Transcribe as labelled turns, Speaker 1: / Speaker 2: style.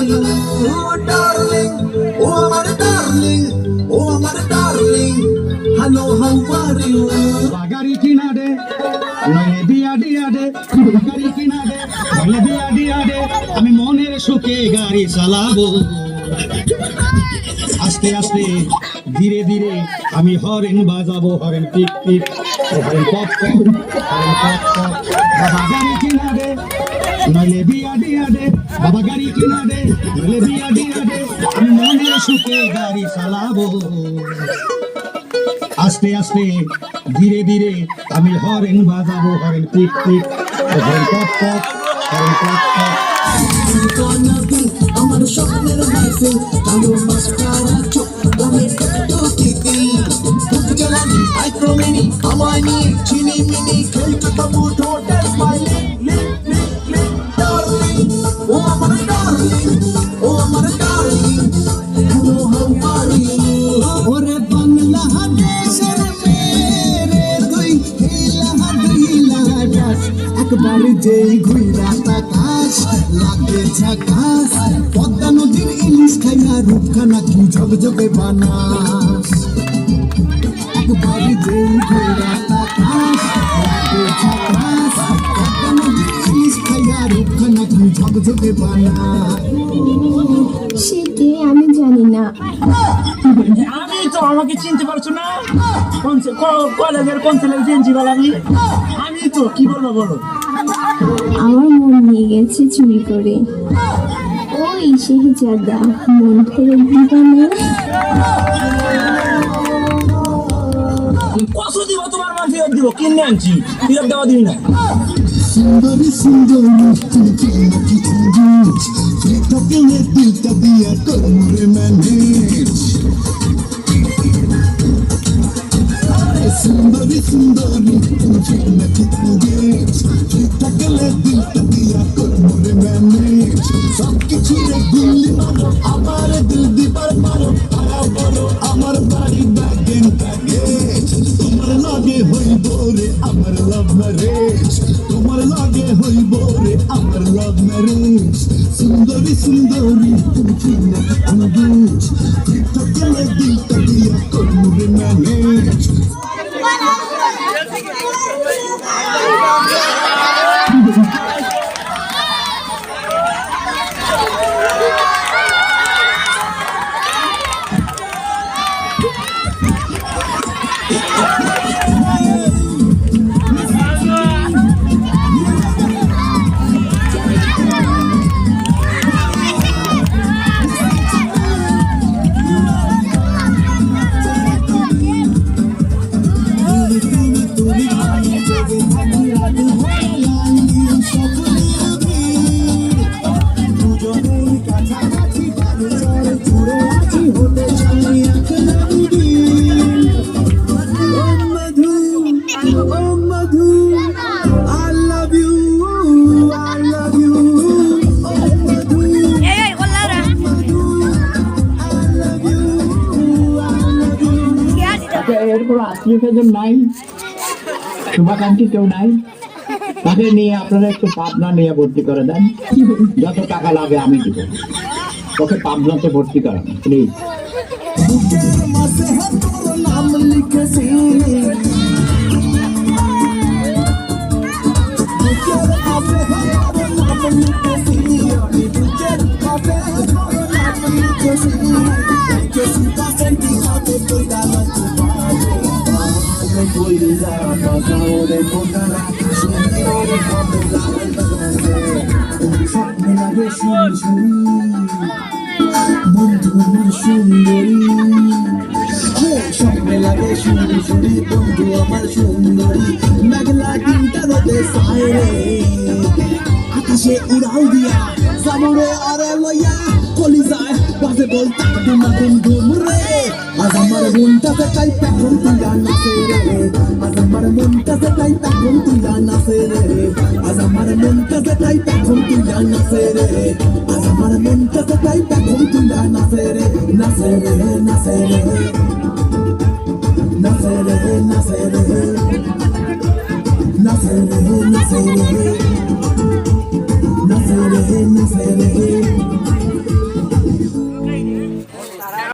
Speaker 1: you, darling? Oh, my darling. Oh, my darling. Hello, how are you?
Speaker 2: বাগারি কিনা দে নইলে বিয়া দিয়া দে বাগারি কিনা দে নইলে বিয়া দিয়া দে আমি মনের সুখে গাড়ি চালাবো আস্তে আস্তে ধীরে ধীরে আমি হরেন বাজাবো হরেন টিক টিক হরেন পপ পপ হরেন পপ পপ বাবা গাড়ি কিনা দে নইলে বিয়া দিয়া দে বাবা গাড়ি কিনা দে নইলে বিয়া দিয়া দে আমি মনের সুখে গাড়ি চালাবো আস্তে আস্তে ধীরে ধীরে আমি হরেন বাজাবো হরেন টিক টিক হরেন পপ পপ হরেন পপ পপ
Speaker 1: আমার স্বপ্নের হাসি কালো মাস্কারা চোখ আমি তো কিতি খুব জ্বালানি আইক্রোমিনি আমায় নিয়ে চিনি মিনি খেলতে তবু ঠোঁটে smiling lip lip lip darling ও আমার ডার্লিং ও আমার darling hello how are you ওরে বাংলা দেশের মেরে দুই হিলা ডাস একবার যেই ঘুইরা তাকাস লাগে ঝাকাস পদ্মা নদীর ইলিশ খাইয়া রূপখানা কি ঝকঝকে বানাস একবার যেই ঘুইরা তাকাস লাগে ঝাকাস পদ্মা নদীর ইলিশ খাইয়া রূপখানা কি ঝকঝকে বানাস
Speaker 3: সে কে আমি জানি না।
Speaker 4: আমি তো আমাকে চিনতে পারছো না কলেজের কোন ছেলে প্রিন্সিপাল আমি তো কি বলবো বলো
Speaker 3: আমার মন নিয়ে গেছে চুরি করে ওই শেহজাদা মন ফেরত দিবা না।
Speaker 4: কত দিব তোমার মান ফেরত দিব কিনে আনছি ফেরত দেওয়া দিবি না
Speaker 1: সুন্দরী সুন্দরী তুমি কি চিনিস তোকে দিলটা দিয়া করে ম্যানেজ সুন্দরী সুন্দরী তুমি কি চিনিস তোকে দিলটা দিয়া করে ম্যানেজ সব কিছু দিল্লি মারো আমার দিল দিবার মারো তারা বলো আমার বাড়ি ব্যাগেন ব্যাগেজ তোমার লাগে হইব রে আমার লাভ ম্যারেজ তোমার লাগে হইব রে আমার লাভ ম্যারেজ সুন্দরী সুন্দরী তুমি কি চিনিস তোকে দিলটা দিয়া করে ম্যানেজ
Speaker 4: এরপর আত্মীয় স্বজন নাই শুভাকাঙ্ক্ষী কেউ নাই তাকে নিয়ে আপনারা একটু পাবনা নিয়ে ভর্তি করে দেন যত টাকা লাগে আমি দিব ওকে পাবনাতে ভর্তি করান প্লিজ স্বপ্নে লাগে সুন্দরী সুন্দরী বন্ধু আমার সুন্দরী মেঘলা দিনটা রোদে সাইরে আকাশে উড়াল দিয়া সামরে আরে লইয়া কলিজায় বাজে বলতা দুমা দুম দুম রে আজ আমার মনটাতে কাই পেখম তুইয়া নাচে রে আজ আমার মনটাতে কাই পেখম তুইয়া নাচে রে আজ আমার মনটাতে কাই পেখম তুইয়া নাচে রে আজ আমার মনটাতে কাই পেখম তুইয়া নাচে রে নাচে রে নাচে রে নাচে রে নাচে রে নাচে রে নাচে রে নাচে রে নাচে রে